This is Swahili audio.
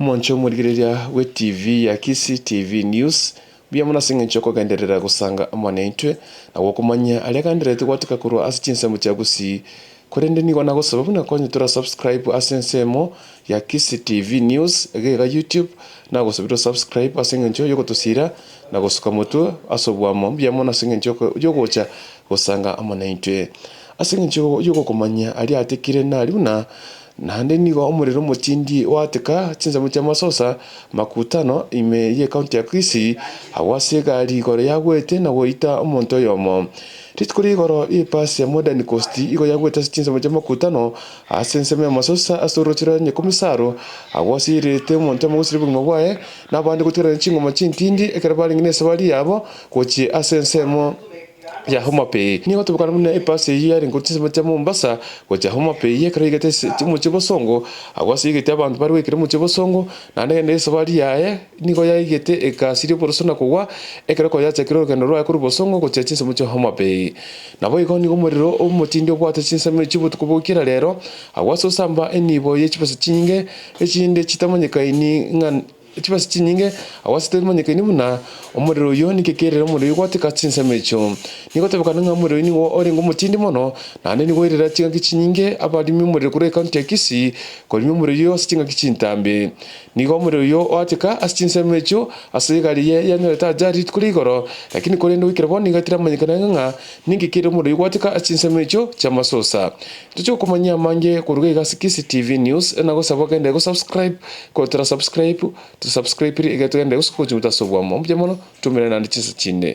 Moncho murigireria we TV ya Kisii TV News bia muna singa nchoko genderera gusanga amanentwe na wokumanya alia ganderete gwatika kurwa asichinsa muchagusi kurende ni wana gosababu na konye tura subscribe asensemo ya Kisii TV News ga YouTube na gosabiro subscribe asinga ncho yoko tusira na gosuka mutu asobwamo bia muna singa nchoko yogocha gusanga amanentwe asinga ncho yoko kumanya alia atekire na aliuna nande nigo umuriro mutindi wateka chinza mucha masosa makutano ime ye county ya Kisii awase gari gore yagwete na woita Moto yomo titkuri goro ipasi ya modern coast igo yagwete chinza mucha makutano asenseme masosa asorochira nye komisaro awase irete Moto musiribu ngwaye na bandi kutura nchingo machintindi ekarabali ngine sabali yabo kochi asensemo ya Homapay ni watu bukana muna ipase yari ngutse mucha Mombasa kwa Homapay yekara igate mu Kibosongo agwasi igate abantu bari wekire mu Kibosongo nane ne sabari yaye niko yayigete ekasiri porosona kuwa ekara ko yacha kiro kana ro yakuru Bosongo ko chinse mu Homapay nabo igoni umuriro umutindi obwate chinse mu Kibutu kubukira rero agwaso samba enibo yechipase chinge echinde chitamanyeka ini ngan chibasi chinyinge awasite manyeke ni muna umuriro yo nikekerera umuriro gwatika chinse mecho niko tebukana nga umuriro ni wo ori ngo mutindi mono nane ni werera chinga kichinyinge abari mi umuriro kure county ya Kisii ko mi umuriro yo chinga kichintambe niko umuriro yo watika asichinse mecho asigari ye yaneta ajali kuligoro lakini kolendo wikira boni gatira manyeka nga ningekere umuriro gwatika achinse mecho chamasosa tucho kumanya mange kuruga Kisii TV News na go sabagende go subscribe ko tra subscribe to subscribe iri igatugende usiku chimutasobwa mu byo mono tumira nandi chinsa chinde